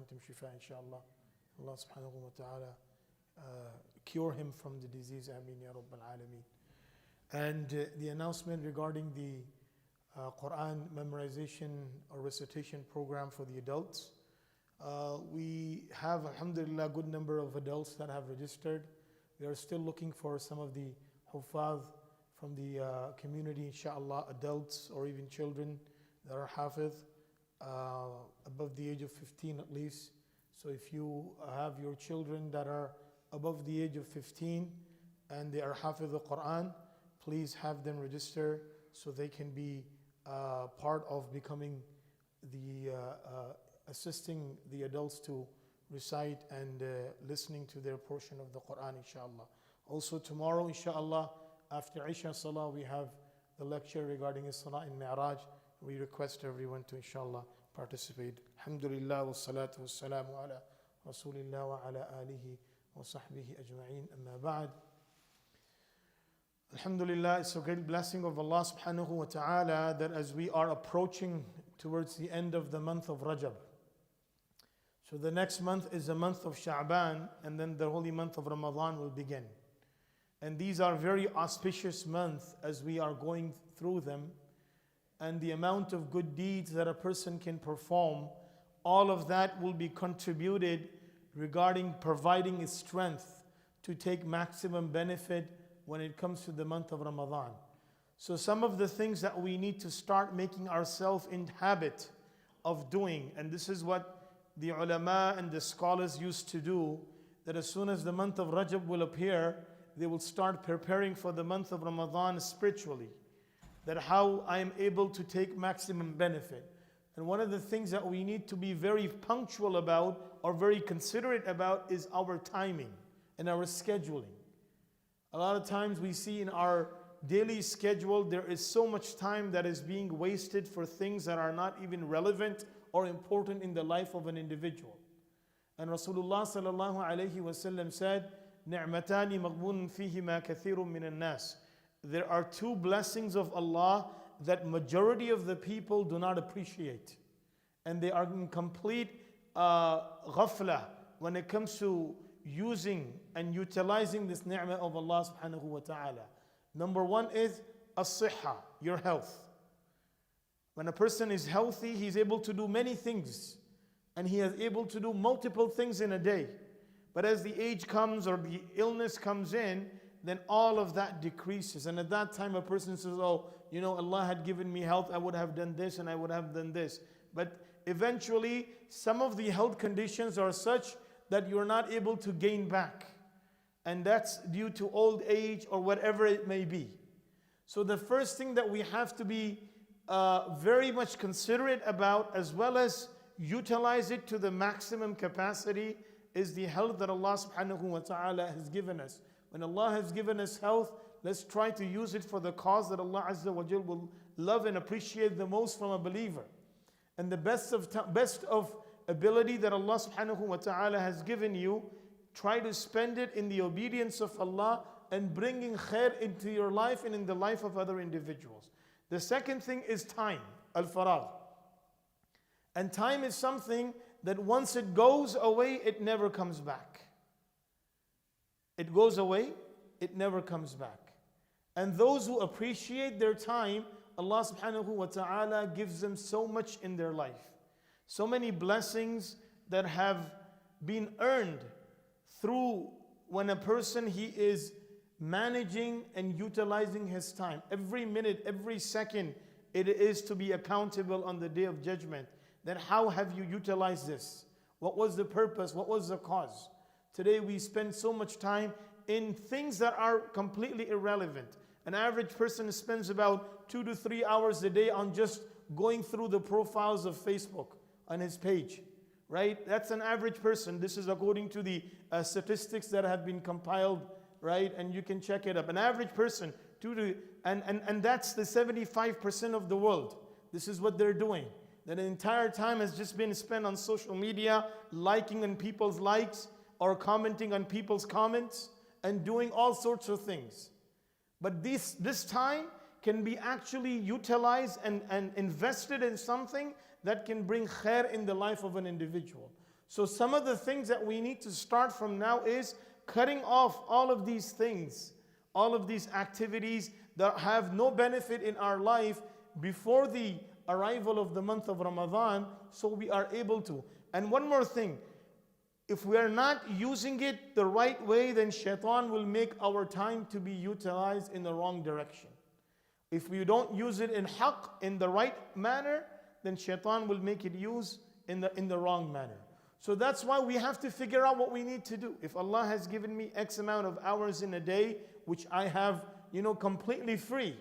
وأنتم شفاء إن شاء الله. Allah subhanahu wa ta'ala cure him from the disease. Ameen ya Rabbal Alameen. And the announcement regarding the Quran memorization or recitation program for the adults. We have, alhamdulillah, a good number of adults that have registered. We are still looking for some of the huffaz from the community, inshallah, adults or even children that are hafiz, above the age of 15 at least. So if you have your children that are above the age of 15 and they are hafiz the Quran, please have them register so they can be part of becoming the assisting the adults to recite and listening to their portion of the Quran, inshallah. Also tomorrow, inshallah, after Isha Salah, we have the lecture regarding Isra and Mi'raj. We request everyone to, inshallah, participate. Alhamdulillah wa salatu wa salamu ala Rasulillah wa ala alihi wa sahbihi ajma'een. Amma ba'd. Alhamdulillah, it's a great blessing of Allah subhanahu wa ta'ala that as we are approaching towards the end of the month of Rajab. So the next month is the month of Sha'ban, and then the holy month of Ramadan will begin. And these are very auspicious months as we are going through them. And the amount of good deeds that a person can perform, all of that will be contributed regarding providing his strength to take maximum benefit when it comes to the month of Ramadan. So some of the things that we need to start making ourselves in habit of doing, and this is what the ulama and the scholars used to do, that as soon as the month of Rajab will appear, they will start preparing for the month of Ramadan spiritually. That how I am able to take maximum benefit. And one of the things that we need to be very punctual about or very considerate about is our timing and our scheduling. A lot of times we see in our daily schedule there is so much time that is being wasted for things that are not even relevant or important in the life of an individual. And Rasulullah sallallahu alayhi wasallam said, "Ni'matani maghbunun fihima kathirun minan nas." There are two blessings of Allah that majority of the people do not appreciate. And they are in complete ghafla when it comes to using and utilizing this ni'mah of Allah subhanahu wa ta'ala. Number one is as-sihha, your health. When a person is healthy, he's able to do many things. And he is able to do multiple things in a day. But as the age comes or the illness comes in, then all of that decreases. And at that time a person says, oh, you know, Allah had given me health, I would have done this and I would have done this. But eventually some of the health conditions are such that you're not able to gain back. And that's due to old age or whatever it may be. So the first thing that we have to be very much considerate about, as well as utilize it to the maximum capacity, is the health that Allah subhanahu wa ta'ala has given us. When Allah has given us health, let's try to use it for the cause that Allah Azza wa Jal will love and appreciate the most from a believer. And the best of ability that Allah subhanahu wa ta'ala has given you, try to spend it in the obedience of Allah and bringing khair into your life and in the life of other individuals. The second thing is time, al-faragh. And time is something that once it goes away, it never comes back. It goes away, it never comes back. And those who appreciate their time, Allah subhanahu wa ta'ala gives them so much in their life. So many blessings that have been earned through when a person, he is managing and utilizing his time. Every minute, every second, it is to be accountable on the day of judgment. Then how have you utilized this? What was the purpose? What was the cause? Today we spend so much time in things that are completely irrelevant. An average person spends about 2 to 3 hours a day on just going through the profiles of Facebook on his page, right? That's an average person. This is according to the statistics that have been compiled, right? And you can check it up. An average person, and that's the 75% of the world. This is what they're doing. That entire time has just been spent on social media, liking on people's likes, or commenting on people's comments, and doing all sorts of things. But this time can be actually utilized and invested in something that can bring khair in the life of an individual. So some of the things that we need to start from now is cutting off all of these things, all of these activities that have no benefit in our life before the arrival of the month of Ramadan, so we are able to. And one more thing, if we are not using it the right way, then shaitan will make our time to be utilized in the wrong direction. If we don't use it in haqq, in the right manner, then shaitan will make it use in the wrong manner. So that's why we have to figure out what we need to do. If Allah has given me X amount of hours in a day, which I have, completely free.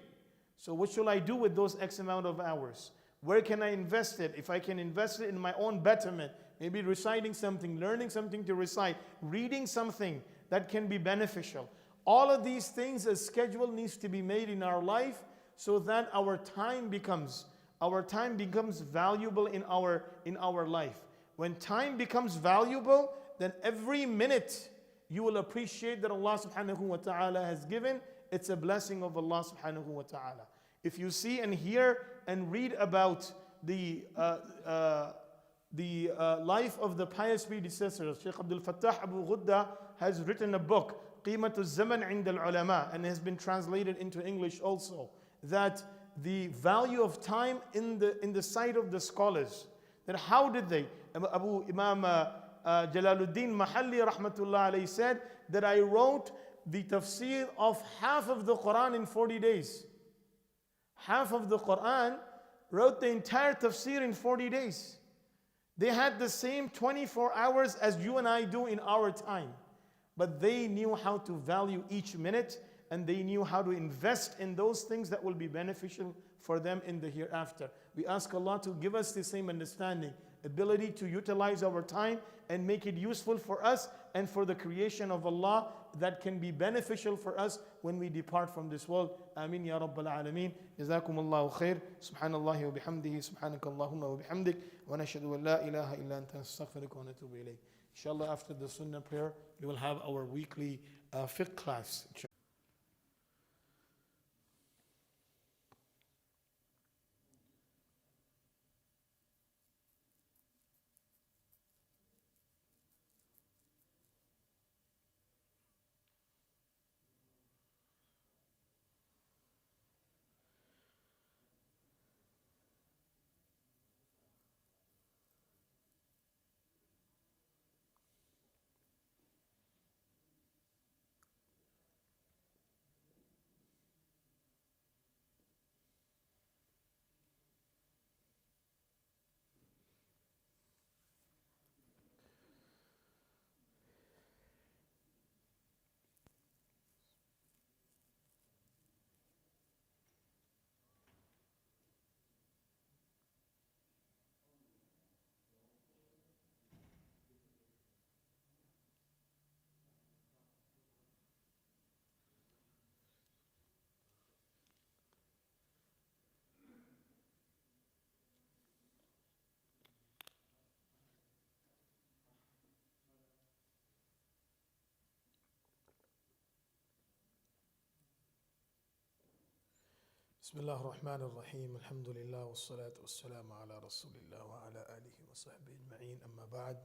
So what shall I do with those X amount of hours? Where can I invest it? If I can invest it in my own betterment, maybe reciting something, learning something to recite, reading something that can be beneficial. All of these things, a schedule needs to be made in our life so that our time becomes valuable in our life. When time becomes valuable, then every minute you will appreciate that Allah subhanahu wa ta'ala has given. It's a blessing of Allah subhanahu wa ta'ala. If you see and hear and read about the life of the pious predecessors, Shaykh Abdul Fattah Abu Ghudda has written a book, Qimatu Zaman Inda al-Ulama, and has been translated into English also, that the value of time in the sight of the scholars, that how did they, Imam Jalaluddin Mahalli rahmatullah alayhi said that I wrote the tafsir of half of the Quran in 40 days. Half of the Quran, wrote the entire tafsir in 40 days. They had the same 24 hours as you and I do in our time. But they knew how to value each minute, and they knew how to invest in those things that will be beneficial for them in the hereafter. We ask Allah to give us the same understanding, ability to utilize our time and make it useful for us and for the creation of Allah that can be beneficial for us when we depart from this world. Ameen ya Rabbal Alameen. Jazakum Allahu khair. Subhanallahi wa bihamdihi. Subhanakallahumma wa bihamdik. Wa nashhadu an la ilaha illa anta astaghfiruka wa natubu ilayk. Inshallah, after the Sunnah prayer, we will have our weekly fiqh class. بسم الله الرحمن الرحيم الحمد لله والصلاة والسلام على رسول الله وعلى آله وصحبه أجمعين أما بعد.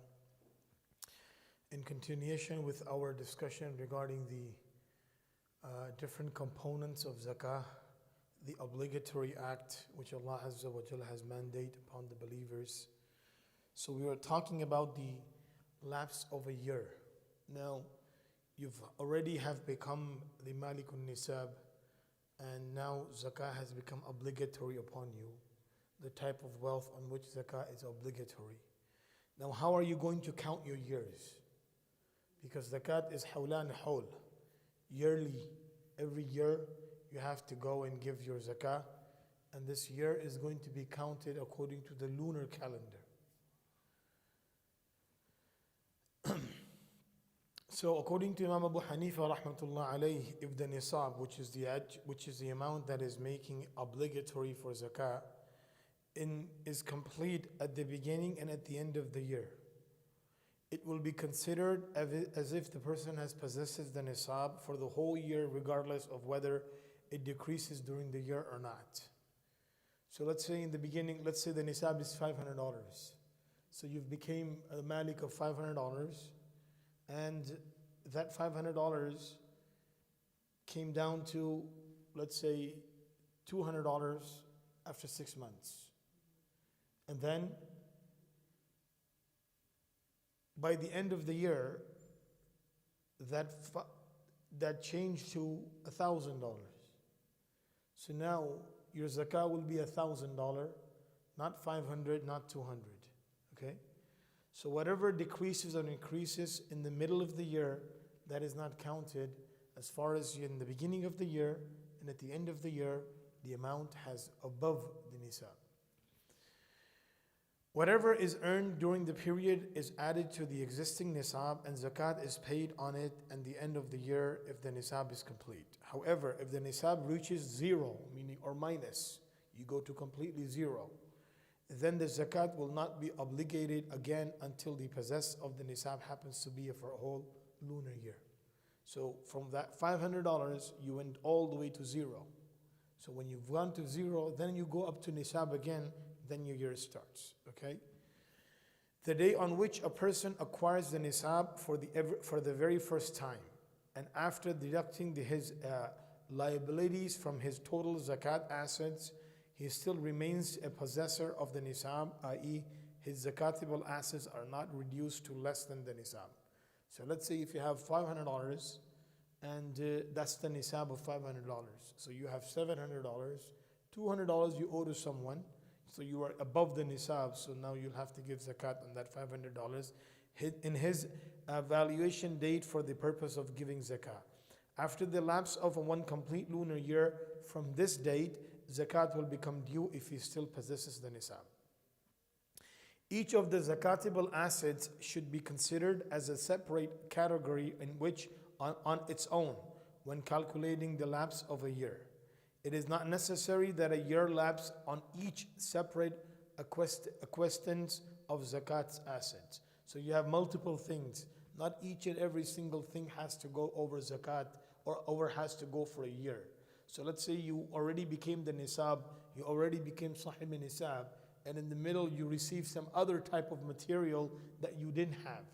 In continuation with our discussion regarding the different components of Zakah, the obligatory act which Allah Azza wa Jalla has mandated upon the believers. So we were talking about the lapse of a year. Now, you've already have become the Malikun Nisab, and now Zakah has become obligatory upon you, the type of wealth on which Zakah is obligatory. Now, how are you going to count your years? Because Zakat is hawlan hawl. Yearly, every year you have to go and give your Zakah, and this year is going to be counted according to the lunar calendar. So according to Imam Abu Hanifa rahmatullah alayh, if the nisab, which is the amount that is making obligatory for zakah, is complete at the beginning and at the end of the year, it will be considered as if the person has possessed the nisab for the whole year, regardless of whether it decreases during the year or not. So let's say in the beginning, let's say the nisab is $500. So you've became a malik of $500, and that $500 came down to, let's say, $200 after 6 months. And then by the end of the year, that changed to $1,000. So now your zakah will be $1,000, not 500, not 200. Okay? So whatever decreases or increases in the middle of the year, that is not counted as far as in the beginning of the year, and at the end of the year, the amount has above the nisab. Whatever is earned during the period is added to the existing nisab, and zakat is paid on it at the end of the year if the nisab is complete. However, if the nisab reaches zero, meaning or minus, you go to completely zero, then the zakat will not be obligated again until the possess of the nisab happens to be for a whole lunar year. So from that $500, you went all the way to zero. So when you've gone to zero, then you go up to nisab again, then your year starts. Okay? The day on which a person acquires the nisab for the very first time, and after deducting his liabilities from his total zakat assets, he still remains a possessor of the nisab, i.e. his zakatable assets are not reduced to less than the nisab. So let's say if you have $500 and that's the nisab of $500. So you have $700, $200 you owe to someone, so you are above the nisab, so now you'll have to give zakat on that $500 in his valuation date for the purpose of giving zakah. After the lapse of one complete lunar year from this date, zakat will become due if he still possesses the nisab. Each of the zakatable assets should be considered as a separate category in which on its own when calculating the lapse of a year. It is not necessary that a year lapse on each separate acquaintance of zakat's assets. So you have multiple things. Not each and every single thing has to go over zakat or has to go for a year. So let's say you already became the nisab, you already became sahib nisab, and in the middle you receive some other type of material that you didn't have,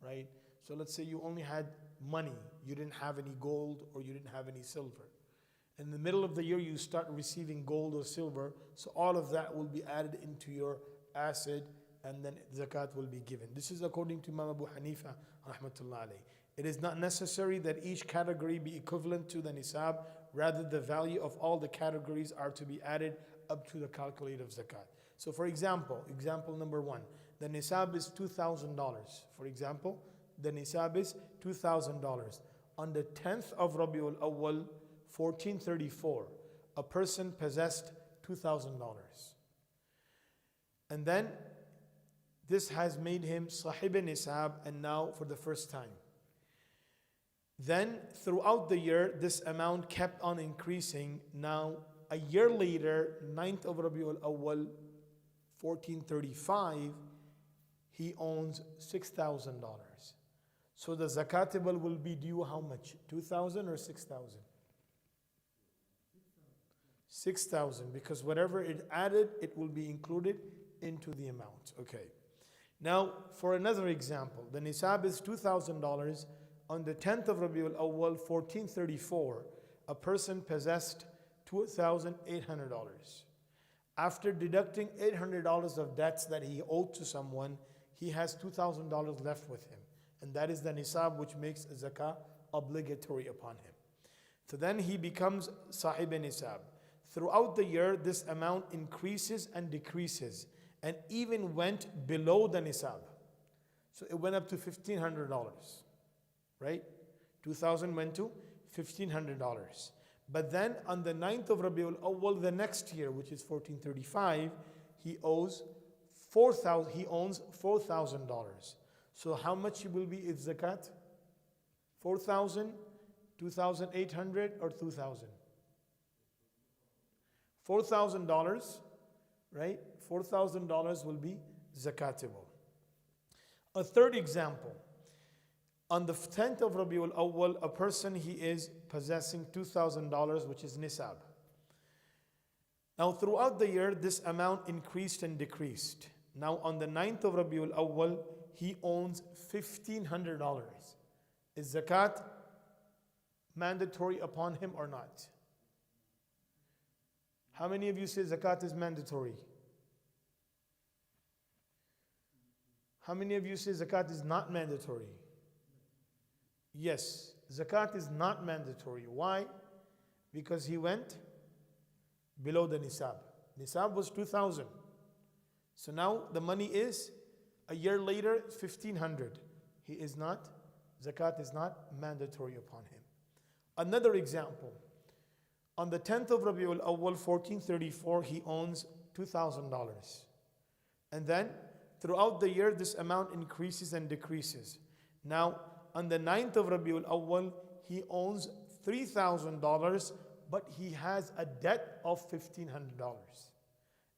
right? So let's say you only had money, you didn't have any gold or you didn't have any silver. In the middle of the year you start receiving gold or silver, so all of that will be added into your asset and then zakat will be given. This is according to Imam Abu Hanifa rahmatullah alayh. It is not necessary that each category be equivalent to the nisab, rather the value of all the categories are to be added up to the calculate of zakat. So for example number one, the nisab is $2,000. For example, the nisab is $2,000. On the 10th of Rabiul Awwal, 1434, a person possessed $2,000. And then this has made him sahib nisab, and now for the first time. Then throughout the year, this amount kept on increasing. Now, a year later, 9th of Rabiul Awwal, 1435, he owns $6,000. So the zakatable will be due how much? 2,000 or 6,000? 6,000, because whatever it added, it will be included into the amount. Okay. Now, for another example, the nisab is $2,000. On the 10th of Rabiul Awwal, 1434, a person possessed $2,800. After deducting $800 of debts that he owed to someone, he has $2,000 left with him. And that is the nisab which makes zakah obligatory upon him. So then he becomes sahib nisab. Throughout the year, this amount increases and decreases, and even went below the nisab. So it went up to $1,500, right? 2,000 went to $1,500. But then on the 9th of Rabiul Awwal, the next year, which is 1435, he owns $4,000. So how much will be its zakat? 4,000, 2,800, or 2,000? $4,000, right? $4,000 will be zakatable. A third example. On the 10th of Rabiul Awwal, a person, he is possessing $2,000, which is nisab. Now throughout the year, this amount increased and decreased. Now on the 9th of Rabiul Awwal, he owns $1,500. Is zakat mandatory upon him or not? How many of you say zakat is mandatory? How many of you say zakat is not mandatory? Yes, zakat is not mandatory. Why? Because he went below the nisab. Nisab was 2,000. So now the money is, a year later, 1,500. He is not, zakat is not mandatory upon him. Another example. On the 10th of Rabiul Awwal, 1434, he owns $2,000. And then, throughout the year, this amount increases and decreases. Now, on the 9th of Rabiul Awwal, he owns $3,000, but he has a debt of $1,500.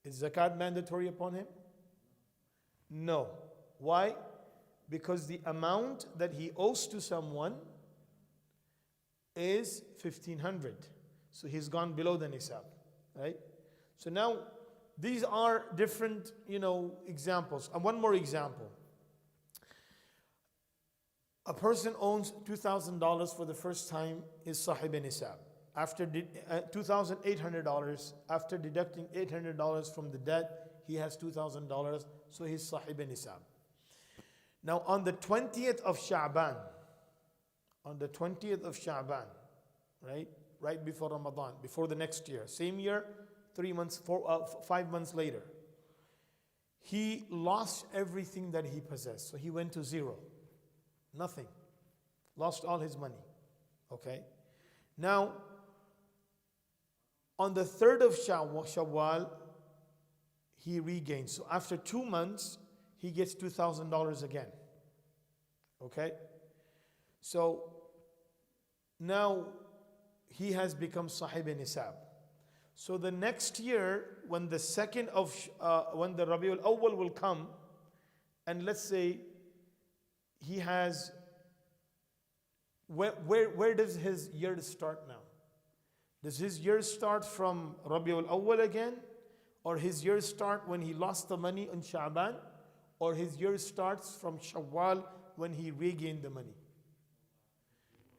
Is zakat mandatory upon him? No. Why? Because the amount that he owes to someone is 1,500. So he's gone below the nisab, right? So now these are different, examples. And one more example. A person owns $2,000 for the first time, is sahib nisab. After $2,800, after deducting $800 from the debt, he has $2,000, so he's sahib nisab. Now on the 20th of Sha'ban, right before Ramadan, before the next year, same year, 5 months later, he lost everything that he possessed. So he went to zero, nothing, lost all his money. Okay, now on the 3rd of Shawwal, he regains. So after 2 months, he gets $2,000 again. Okay, so now he has become sahib nisab. So the next year, when the Rabiul Awwal will come, and let's say he has, where does his year start now? Does his year start from Rabiul Awwal again? Or his year start when he lost the money in Sha'ban? Or his year starts from Shawwal when he regained the money?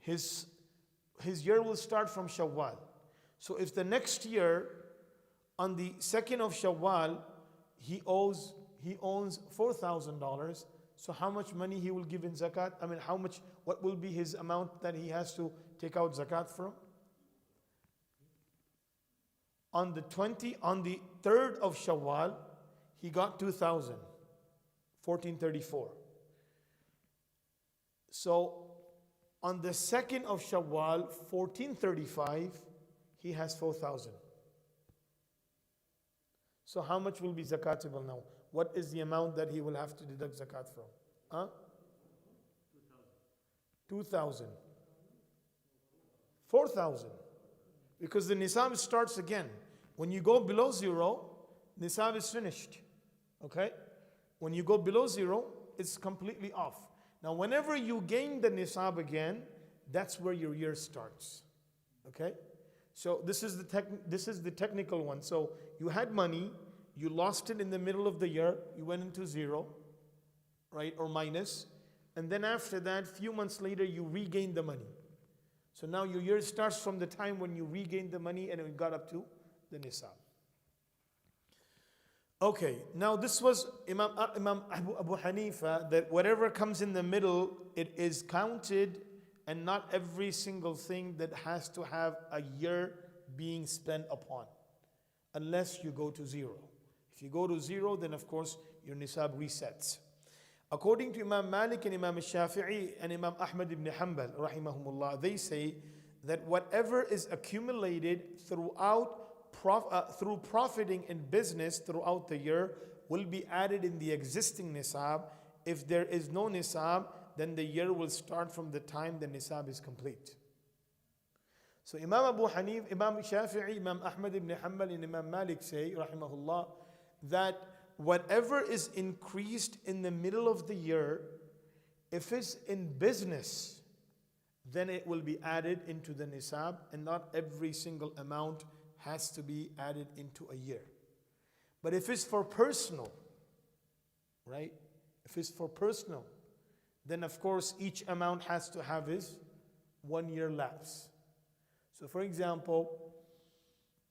His year will start from Shawwal. So if the next year, on the 2nd of Shawwal, he owns $4,000, so how much money he will give in zakat? What will be his amount that he has to take out zakat from? On the 3rd of Shawwal, he got 2,000, 1434. So on the 2nd of Shawwal, 1435, he has 4,000. So how much will be zakatable now? What is the amount that he will have to deduct zakat from? 2,000. 4,000. Because the nisab starts again. When you go below zero, nisab is finished. Okay? When you go below zero, it's completely off. Now, whenever you gain the nisab again, that's where your year starts. Okay? So this is the technical one. So you had money, you lost it in the middle of the year, you went into zero, right, or minus, and then after that, few months later, you regained the money. So now your year starts from the time when you regained the money and it got up to the nisab. Okay, now this was Imam Abu Hanifa, that whatever comes in the middle, it is counted, and not every single thing that has to have a year being spent upon, unless you go to zero. If you go to zero, then of course your nisab resets. According to Imam Malik and Imam Shafi'i and Imam Ahmed ibn Hanbal, rahimahumullah, they say that whatever is accumulated through profiting in business throughout the year will be added in the existing nisab. If there is no nisab, then the year will start from the time the nisab is complete. So Imam Abu Hanif, Imam Shafi'i, Imam Ahmad ibn Hanbal and Imam Malik say, rahimahullah, that whatever is increased in the middle of the year, if it's in business, then it will be added into the nisab, and not every single amount has to be added into a year. But if it's for personal, right? If it's for personal, then of course each amount has to have his 1 year lapse. So for example,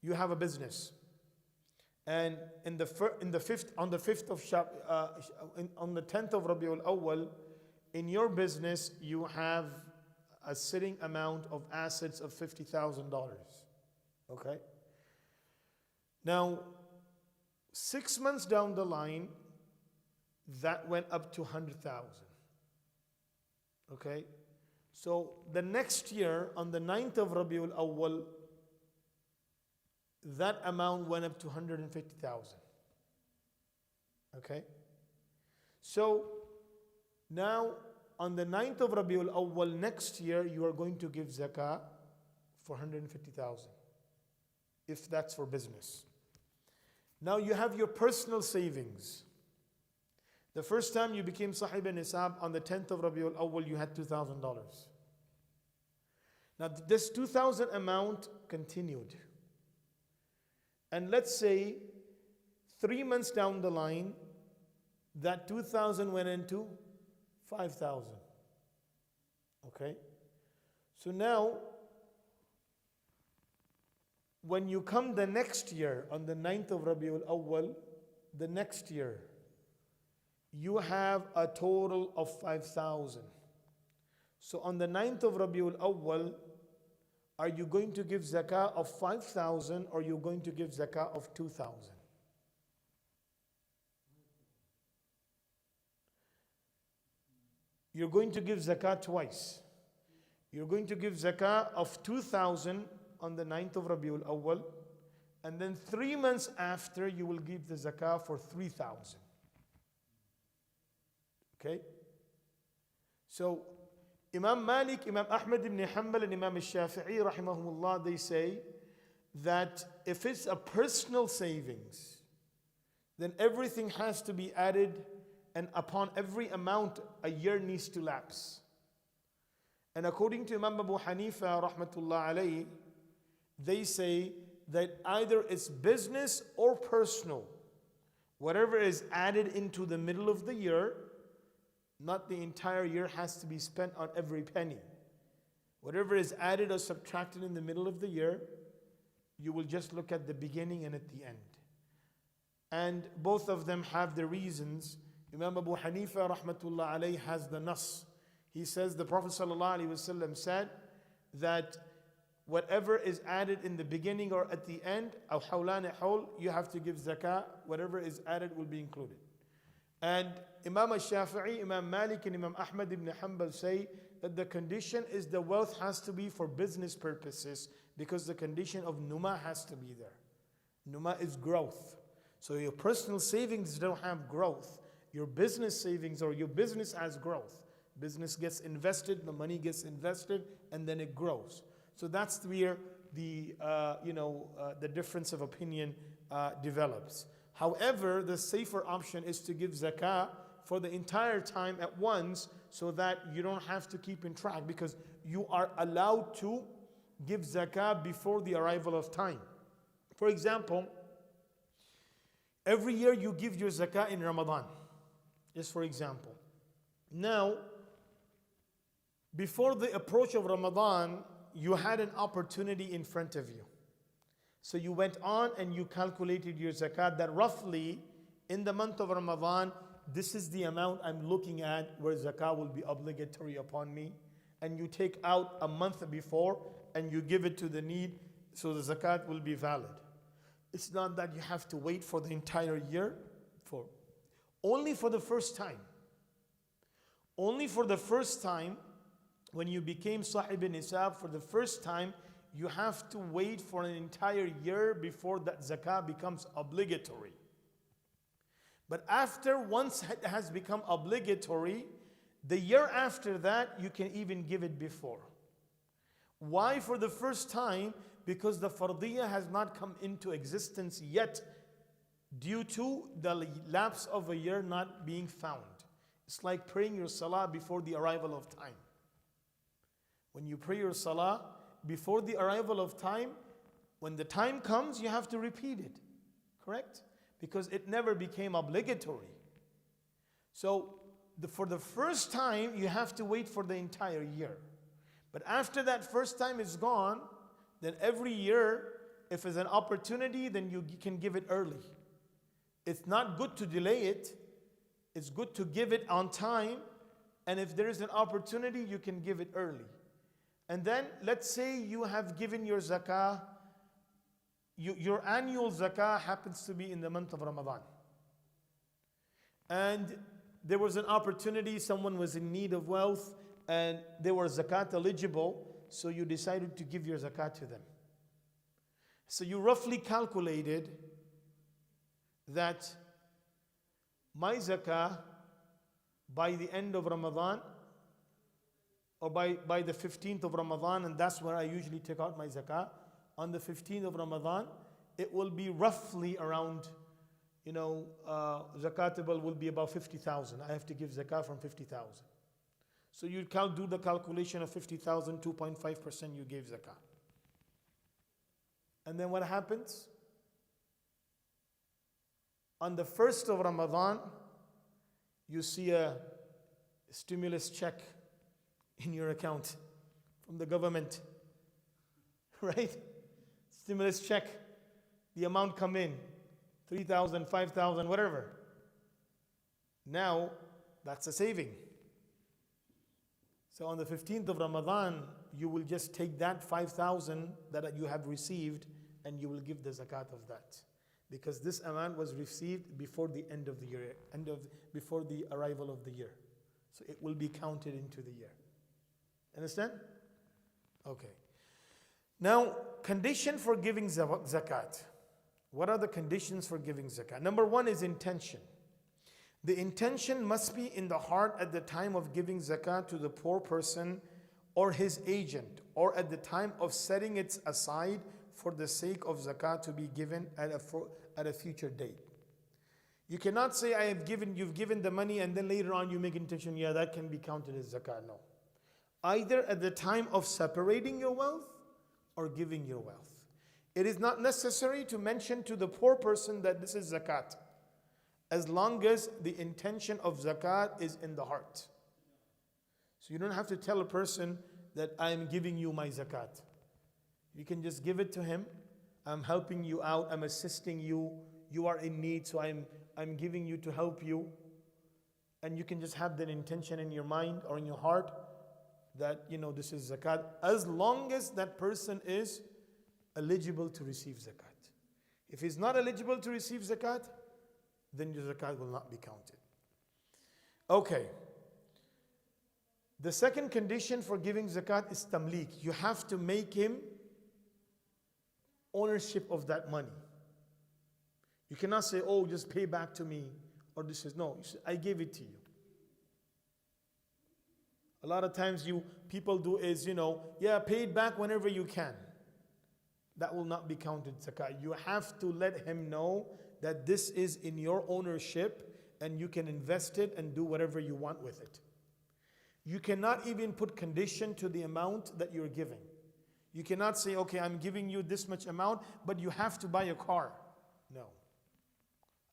you have a business, and on the 5th of on the 10th of Rabiul Awwal, in your business you have a sitting amount of assets of $50,000. Okay? Now, 6 months down the line, that went up to 100,000. Okay? So the next year, on the 9th of Rabiul Awwal, that amount went up to 150,000. Okay? So now, on the 9th of Rabiul Awwal next year, you are going to give zakah for 150,000, if that's for business. Now you have your personal savings. The first time you became Sahib Nisab on the 10th of Rabiul Awwal, you had $2,000. Now this 2,000 amount continued. And let's say 3 months down the line, that 2,000 went into 5,000. Okay? So now, when you come the next year, on the 9th of Rabiul Awwal, the next year, you have a total of 5,000. So on the 9th of Rabiul Awwal, are you going to give zakah of 5,000 or are you going to give zakah of 2,000? You're going to give zakah twice. You're going to give zakah of 2,000 on the 9th of Rabiul Awwal, and then 3 months after you will give the zakah for 3,000. Okay? So Imam Malik, Imam Ahmed ibn Hanbal, and Imam Shafi'i rahimahumullah, they say that if it's a personal savings, then everything has to be added, and upon every amount a year needs to lapse. And according to Imam Abu Hanifa rahmatullah alayhi, they say that either it's business or personal, whatever is added into the middle of the year, not the entire year has to be spent on every penny. Whatever is added or subtracted in the middle of the year, you will just look at the beginning and at the end. And both of them have the reasons. Imam Abu Hanifa rahmatullah alayhi has the nas. He says the Prophet sallallahu alaihi wasallam said that whatever is added in the beginning or at the end, aw hawlan hawl, you have to give zakah. Whatever is added will be included. And Imam al-Shafi'i, Imam Malik, and Imam Ahmad ibn Hanbal say that the condition is the wealth has to be for business purposes, because the condition of numa has to be there. Numa is growth. So your personal savings don't have growth. Your business savings or your business has growth. Business gets invested, the money gets invested, and then it grows. So that's where the difference of opinion develops. However, the safer option is to give zakah for the entire time at once, so that you don't have to keep in track, because you are allowed to give zakah before the arrival of time. For example, every year you give your zakah in Ramadan, just for example. Now, before the approach of Ramadan, you had an opportunity in front of you. So you went on and you calculated your zakat, that roughly in the month of Ramadan, this is the amount I'm looking at where zakah will be obligatory upon me. And you take out a month before and you give it to the need, so the zakat will be valid. It's not that you have to wait for the entire year, only for the first time. Only for the first time, when you became Sahib Nisab, for the first time, you have to wait for an entire year before that zakah becomes obligatory. But after, once it has become obligatory, the year after that, you can even give it before. Why for the first time? Because the fardiyah has not come into existence yet, due to the lapse of a year not being found. It's like praying your salah before the arrival of time. When you pray your salah before the arrival of time, when the time comes, you have to repeat it. Correct? Because it never became obligatory. So for the first time, you have to wait for the entire year. But after that first time is gone, then every year, if there's an opportunity, then you can give it early. It's not good to delay it. It's good to give it on time. And if there is an opportunity, you can give it early. And then, let's say you have given your zakah, your annual zakah happens to be in the month of Ramadan. And there was an opportunity, someone was in need of wealth, and they were zakat eligible, so you decided to give your zakat to them. So you roughly calculated that my zakah by the end of Ramadan, or by the 15th of Ramadan, and that's where I usually take out my zakah, on the 15th of Ramadan, it will be roughly around, zakatable will be about 50,000. I have to give zakah from 50,000. So you do the calculation of 50,000, 2.5% you gave zakah. And then what happens? On the 1st of Ramadan, you see a stimulus check in your account from the government, right? Stimulus check, the amount come in, 3,000, 5,000, whatever. Now, that's a saving. So on the 15th of Ramadan, you will just take that 5,000 that you have received and you will give the zakat of that. Because this amount was received before the end of the year, before the arrival of the year. So it will be counted into the year. Understand? Okay. Now, condition for giving zakat. What are the conditions for giving zakat? Number one is intention. The intention must be in the heart at the time of giving zakat to the poor person or his agent, or at the time of setting it aside for the sake of zakat to be given at a future date. You cannot say, you've given the money, and then later on you make intention, yeah, that can be counted as zakat. No. Either at the time of separating your wealth or giving your wealth. It is not necessary to mention to the poor person that this is zakat, as long as the intention of zakat is in the heart. So you don't have to tell a person that I am giving you my zakat. You can just give it to him. I'm helping you out, I'm assisting you, you are in need, so I'm giving you to help you. And you can just have that intention in your mind or in your heart that, this is zakat, as long as that person is eligible to receive zakat. If he's not eligible to receive zakat, then your zakat will not be counted. Okay. The second condition for giving zakat is tamlik. You have to make him ownership of that money. You cannot say, oh, just pay back to me, or this is, no, I gave it to you. A lot of times people do is, pay it back whenever you can. That will not be counted zakat. You have to let him know that this is in your ownership and you can invest it and do whatever you want with it. You cannot even put condition to the amount that you're giving. You cannot say, okay, I'm giving you this much amount, but you have to buy a car. No.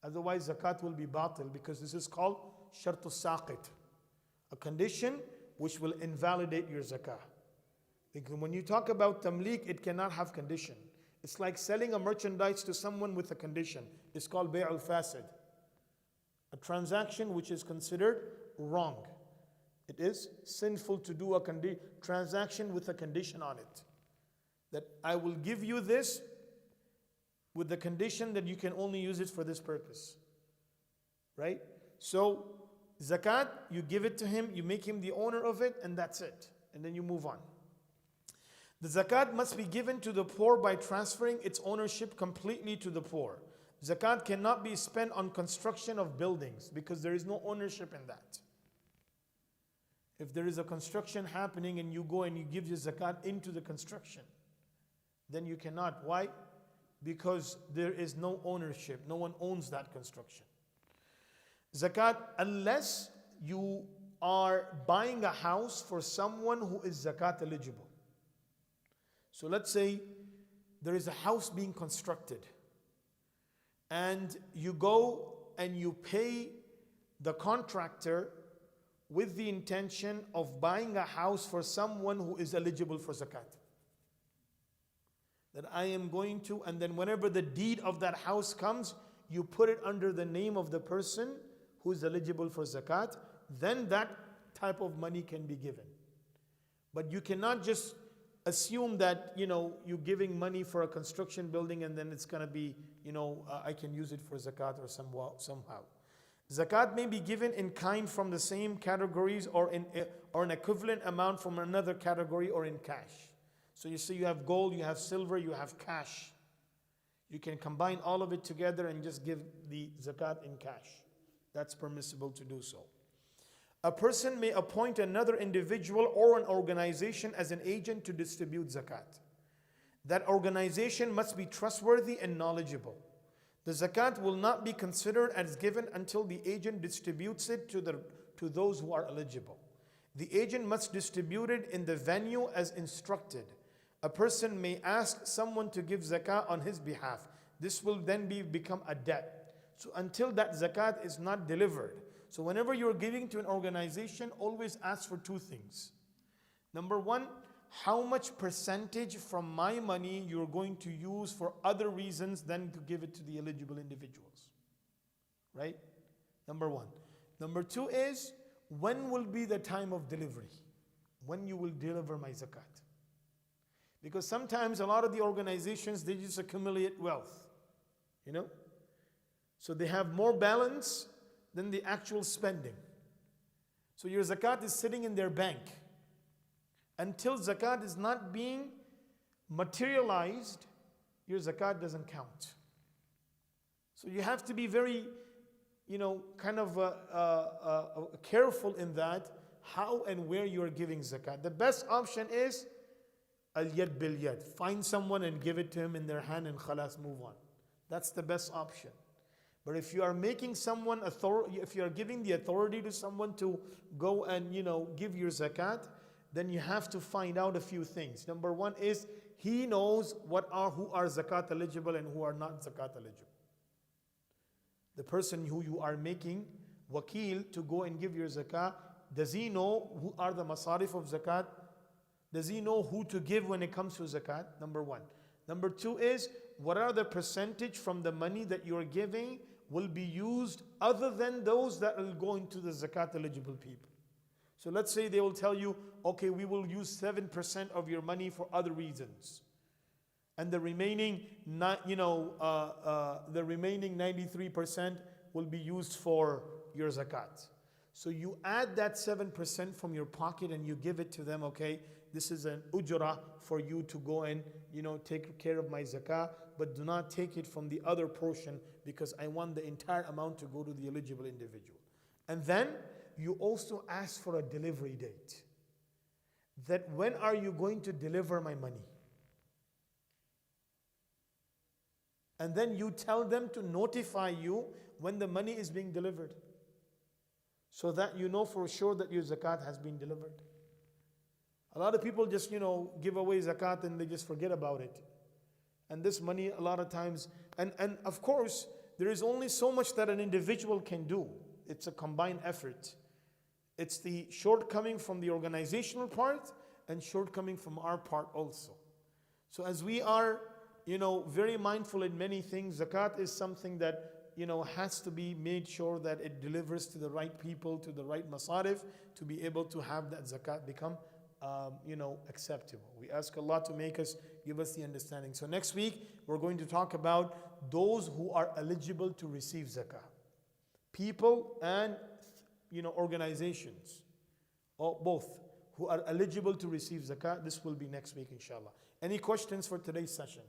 Otherwise, zakat will be batil, because this is called shartu saqit, a condition which will invalidate your zakah. Because when you talk about tamlik, it cannot have condition. It's like selling a merchandise to someone with a condition. It's called bay'ul fasid, a transaction which is considered wrong. It is sinful to do a transaction with a condition on it. That I will give you this with the condition that you can only use it for this purpose. Right? So, zakat, you give it to him, you make him the owner of it, and that's it. And then you move on. The zakat must be given to the poor by transferring its ownership completely to the poor. Zakat cannot be spent on construction of buildings, because there is no ownership in that. If there is a construction happening and you go and you give your zakat into the construction, then you cannot. Why? Because there is no ownership. No one owns that construction. Zakat, unless you are buying a house for someone who is zakat eligible. So let's say there is a house being constructed, and you go and you pay the contractor with the intention of buying a house for someone who is eligible for zakat. That I am going to, and then whenever the deed of that house comes, you put it under the name of the person who is eligible for zakat, then that type of money can be given. But you cannot just assume that, you're giving money for a construction building and then it's going to be, I can use it for zakat or somehow. Zakat may be given in kind from the same categories or an equivalent amount from another category or in cash. So you see, you have gold, you have silver, you have cash. You can combine all of it together and just give the zakat in cash. That's permissible to do so. A person may appoint another individual or an organization as an agent to distribute zakat. That organization must be trustworthy and knowledgeable. The zakat will not be considered as given until the agent distributes it to those who are eligible. The agent must distribute it in the venue as instructed. A person may ask someone to give zakah on his behalf. This will then become a debt. So until that zakat is not delivered. So whenever you're giving to an organization, always ask for two things. Number one, how much percentage from my money you're going to use for other reasons than to give it to the eligible individuals. Right? Number one. Number two is, when will be the time of delivery? When you will deliver my zakat? Because sometimes a lot of the organizations, they just accumulate wealth. So they have more balance than the actual spending. So your zakat is sitting in their bank. Until zakat is not being materialized, your zakat doesn't count. So you have to be very, careful in that, how and where you are giving zakat. The best option is al-yad bil-yad. Find someone and give it to him in their hand and khalas, move on. That's the best option. But if you are making someone if you are giving the authority to someone to go and give your zakat, then you have to find out a few things. Number one is, he knows who are zakat eligible and who are not zakat eligible. The person who you are making wakil to go and give your zakat, does he know who are the masarif of zakat? Does he know who to give when it comes to zakat? Number one. Number two is, what are the percentage from the money that you are giving will be used other than those that will go into the zakat eligible people? So let's say they will tell you, okay, we will use 7% of your money for other reasons, and the remaining, the remaining 93% will be used for your zakat. So you add that 7% from your pocket and you give it to them. Okay, this is an ujra for you to go and take care of my zakah, but do not take it from the other portion, because I want the entire amount to go to the eligible individual. And then you also ask for a delivery date. That when are you going to deliver my money? And then you tell them to notify you when the money is being delivered, so that you know for sure that your zakat has been delivered. A lot of people just, give away zakat and they just forget about it. And this money a lot of times, and of course, there is only so much that an individual can do. It's a combined effort. It's the shortcoming from the organizational part and shortcoming from our part also. So as we are, very mindful in many things, zakat is something that, has to be made sure that it delivers to the right people, to the right masarif, to be able to have that zakat become, acceptable. We ask Allah to give us the understanding. So next week, we're going to talk about those who are eligible to receive zakah. People and, organizations, or both, who are eligible to receive zakah. This will be next week, inshallah. Any questions for today's session?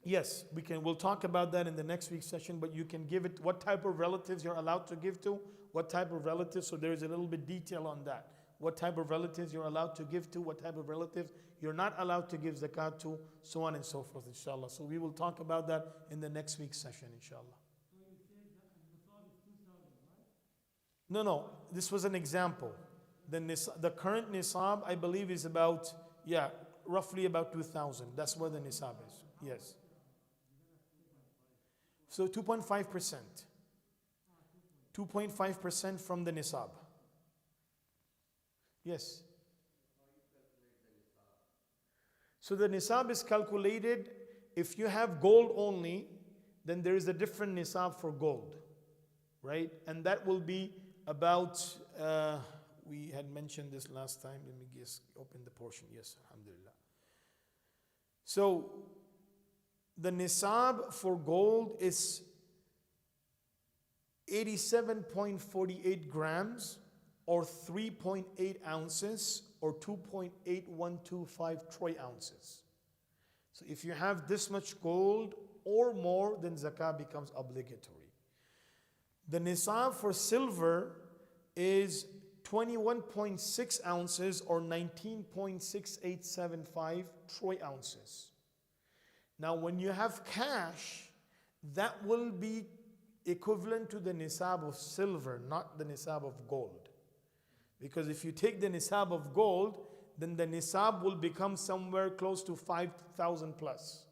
Yes, we'll talk about that in the next week's session, but you can give it, what type of relatives you're allowed to give to, what type of relatives, so there's a little bit detail on that. What type of relatives you're allowed to give to, what type of relatives you're not allowed to give zakat to, so on and so forth, inshallah. So we will talk about that in the next week's session, inshallah. So you said that nisab is 2,000, right? No, this was an example. The current nisab, I believe, is about, roughly about 2,000. That's where the nisab is, yes. So 2.5%. 2.5% from the nisab. Yes. So the nisab is calculated, if you have gold only, then there is a different nisab for gold, right? And that will be about, we had mentioned this last time. Let me just open the portion. Yes, alhamdulillah. So the nisab for gold is 87.48 grams or 3.8 ounces or 2.8125 troy ounces. So if you have this much gold or more, then zakah becomes obligatory. The nisab for silver is 21.6 ounces or 19.6875 troy ounces. Now when you have cash, that will be equivalent to the nisab of silver, not the nisab of gold. Because if you take the nisab of gold, then the nisab will become somewhere close to 5,000 plus.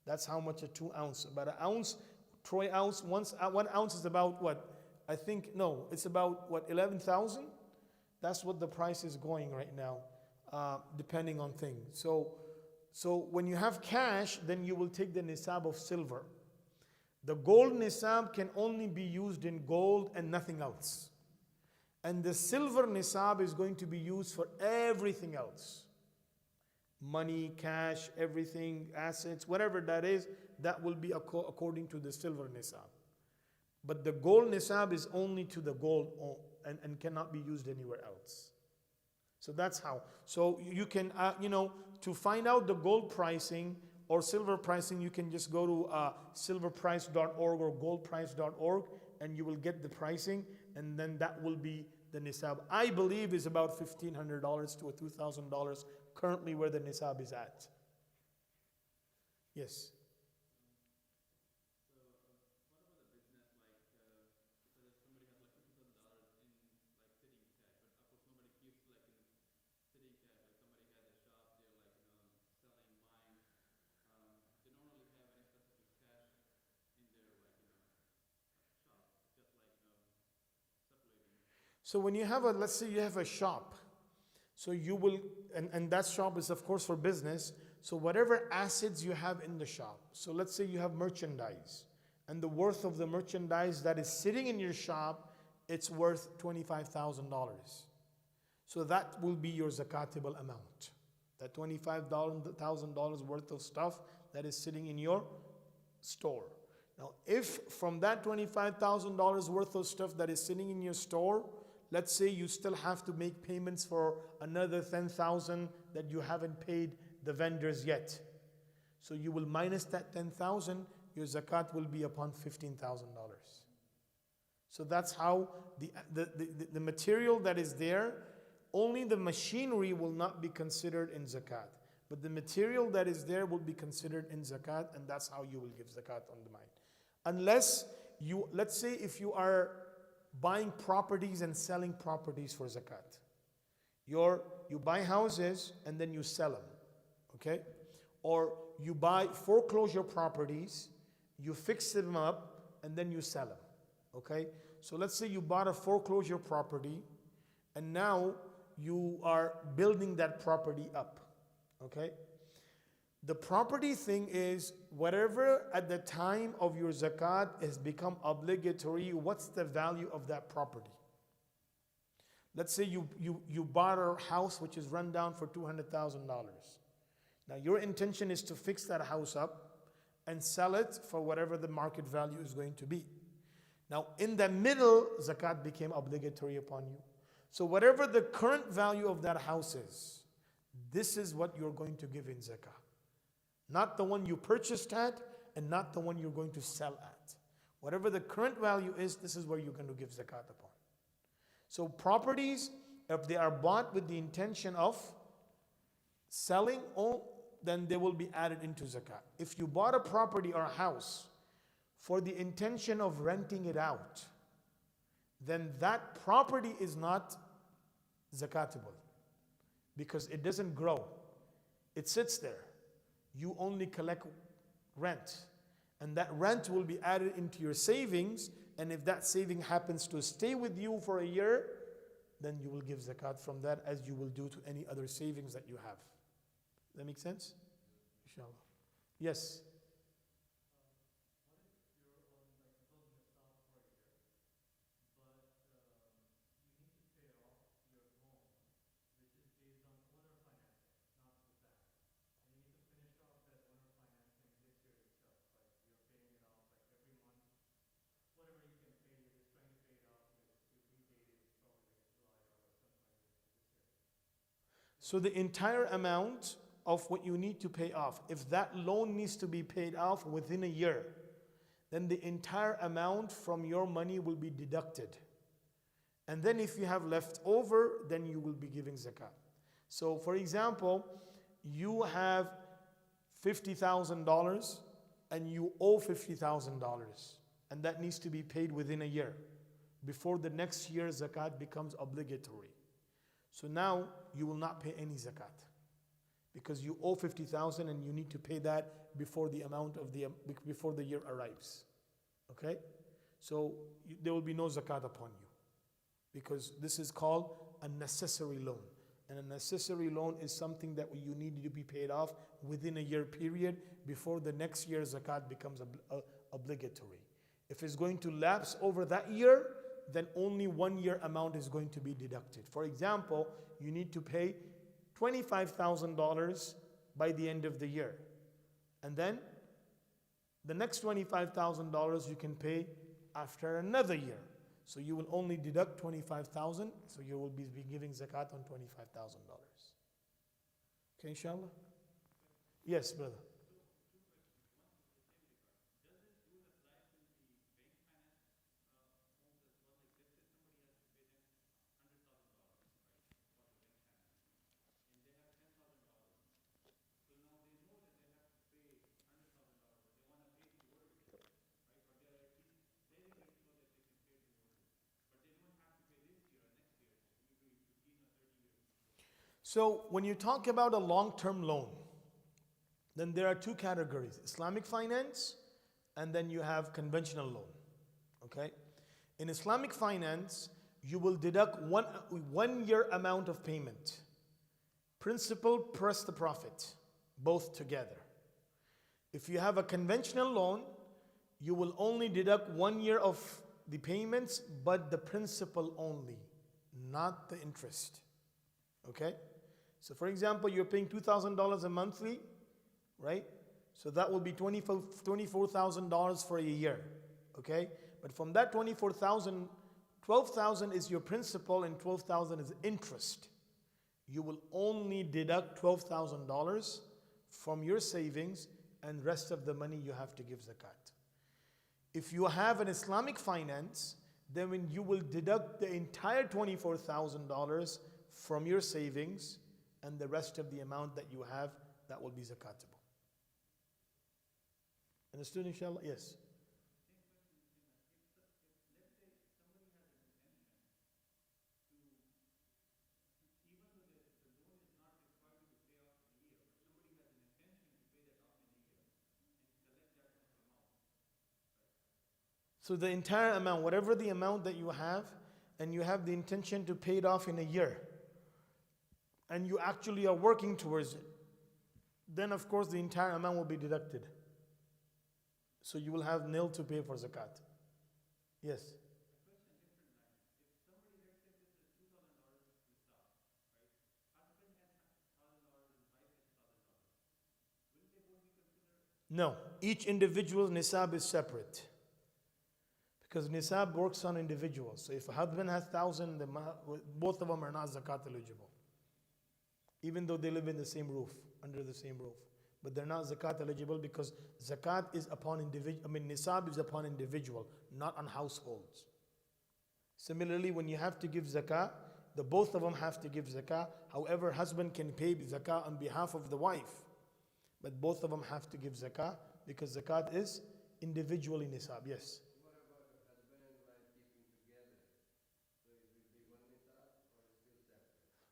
That's how much a 2 ounce. About an ounce, troy ounce, 1 ounce is about what? I think, no, it's about what, 11,000? That's what the price is going right now, depending on things. So when you have cash, then you will take the nisab of silver. The gold nisab can only be used in gold and nothing else. And the silver nisab is going to be used for everything else. Money, cash, everything, assets, whatever that is, that will be according to the silver nisab. But the gold nisab is only to the gold and cannot be used anywhere else. So that's how. So you can, to find out the gold pricing or silver pricing, you can just go to silverprice.org or goldprice.org and you will get the pricing, and then that will be the nisab. I believe is about $1,500 to $2,000 currently where the nisab is at. Yes. So when you have let's say you have a shop, so you will, and that shop is of course for business, so whatever assets you have in the shop, so let's say you have merchandise, and the worth of the merchandise that is sitting in your shop, it's worth $25,000. So that will be your zakatable amount. That $25,000 worth of stuff that is sitting in your store. Now if from that $25,000 worth of stuff that is sitting in your store, let's say you still have to make payments for another $10,000 that you haven't paid the vendors yet. So you will minus that $10,000, your zakat will be upon $15,000. So that's how the material that is there, only the machinery will not be considered in zakat. But the material that is there will be considered in zakat, and that's how you will give zakat on the mind. Unless you, let's say if you are buying properties and selling properties for zakat. You buy houses and then you sell them, okay? Or you buy foreclosure properties, you fix them up and then you sell them, okay? So let's say you bought a foreclosure property and now you are building that property up, okay? The property thing is whatever at the time of your zakat has become obligatory, what's the value of that property? Let's say you bought a house which is run down for $200,000. Now your intention is to fix that house up and sell it for whatever the market value is going to be. Now in the middle, zakat became obligatory upon you. So whatever the current value of that house is, this is what you're going to give in zakah. Not the one you purchased at and not the one you're going to sell at. Whatever the current value is, this is where you're going to give zakat upon. So properties, if they are bought with the intention of selling, then they will be added into zakat. If you bought a property or a house for the intention of renting it out, then that property is not zakatable because it doesn't grow. It sits there. You only collect rent. And that rent will be added into your savings. And if that saving happens to stay with you for a year, then you will give zakat from that, as you will do to any other savings that you have. Does that make sense? Inshallah. Yes. So the entire amount of what you need to pay off, if that loan needs to be paid off within a year, then the entire amount from your money will be deducted. And then if you have left over, then you will be giving zakat. So for example, you have $50,000 and you owe $50,000, and that needs to be paid within a year before the next year zakat becomes obligatory. So now you will not pay any zakat because you owe 50,000 and you need to pay that before the before the year arrives. Okay? So there will be no zakat upon you because this is called a necessary loan. And a necessary loan is something that you need to be paid off within a year period before the next year zakat becomes obligatory. If it's going to lapse over that year, then only 1 year amount is going to be deducted. For example, you need to pay $25,000 by the end of the year. And then the next $25,000 you can pay after another year. So you will only deduct $25,000, so you will be giving zakat on $25,000. Okay, inshallah? Yes, brother. So when you talk about a long-term loan, then there are two categories: Islamic finance, and then you have conventional loan. Okay? In Islamic finance, you will deduct one year amount of payment. Principal plus the profit, both together. If you have a conventional loan, you will only deduct 1 year of the payments, but the principal only, not the interest. Okay? So for example, you're paying $2,000 a monthly, right? So that will be $24,000 for a year. Okay? But from that 24,000, 12,000 is your principal and 12,000 is interest. You will only deduct $12,000 from your savings, and rest of the money you have to give zakat. If you have an Islamic finance, then when you will deduct the entire $24,000 from your savings, and the rest of the amount that you have, that will be zakatable. Understood, inshallah? Yes. So the entire amount, whatever the amount that you have, and you have the intention to pay it off in a year, and you actually are working towards it, then of course the entire amount will be deducted. So you will have nil to pay for zakat. Yes. No, each individual nisab is separate. Because nisab works on individuals. So if a husband has 1,000, both of them are not zakat eligible. Even though they live in the same roof, under the same roof. But they're not zakat eligible because zakat is upon individual, nisab is upon individual, not on households. Similarly, when you have to give zakah, the both of them have to give zakah. However, husband can pay zakah on behalf of the wife. But both of them have to give zakah because zakat is individually nisab. Yes.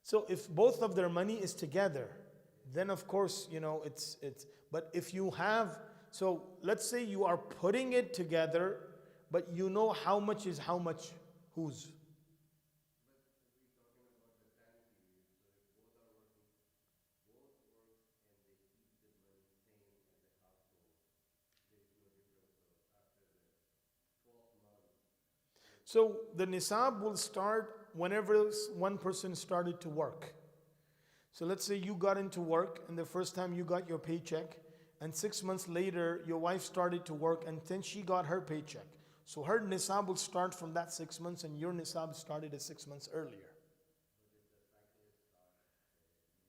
So if both of their money is together, then of course, it's, but if you have, So let's say you are putting it together, but you know how much is how much, whose. So the nisab will start whenever one person started to work. So let's say you got into work and the first time you got your paycheck, and 6 months later your wife started to work and then she got her paycheck. So her nisab will start from that 6 months and your nisab started at 6 months earlier.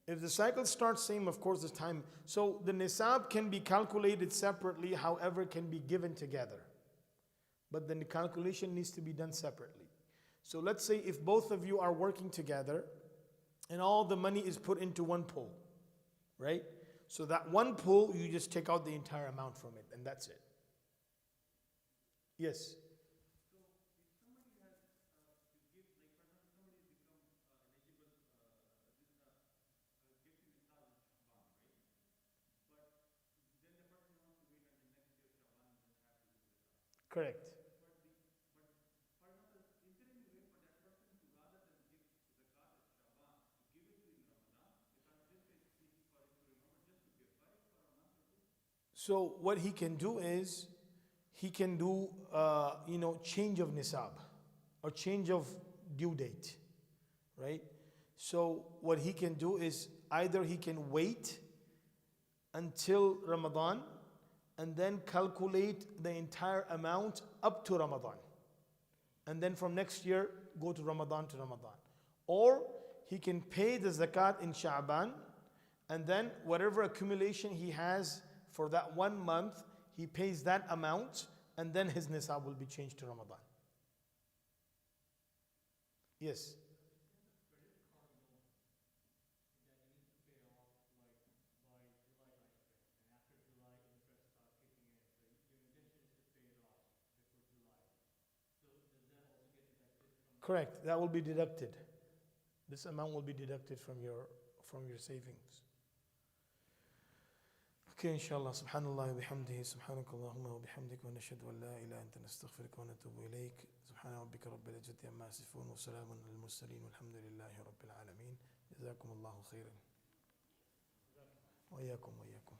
If the cycle starts same, of course, the time. So the nisab can be calculated separately, however, can be given together. But then the calculation needs to be done separately. So let's say if both of you are working together and all the money is put into one pool, right? So that one pool, you just take out the entire amount from it and that's it. Yes? Correct. So what he can do is, he can do, change of nisab or change of due date, right? So what he can do is either he can wait until Ramadan and then calculate the entire amount up to Ramadan. And then from next year, go to Ramadan to Ramadan. Or he can pay the zakat in Sha'ban and then whatever accumulation he has for that 1 month, he pays that amount and then his nisab will be changed to Ramadan. Yes. Correct. That will be deducted. This amount will be deducted from your savings. Okay, inshallah. Subhanallah wa bihamdihi. Subhanakallahumma wa bihamdik wa nashhadu an la ilaha anta nastaghfiruka wa natubu ilayk. Subhana rabbika rabbil izzati amma yasifun wa salamun alal mursalin walhamdulillahi rabbil alamin. Jazakumullahu khairan. Wa iyyakum wa iyyakum.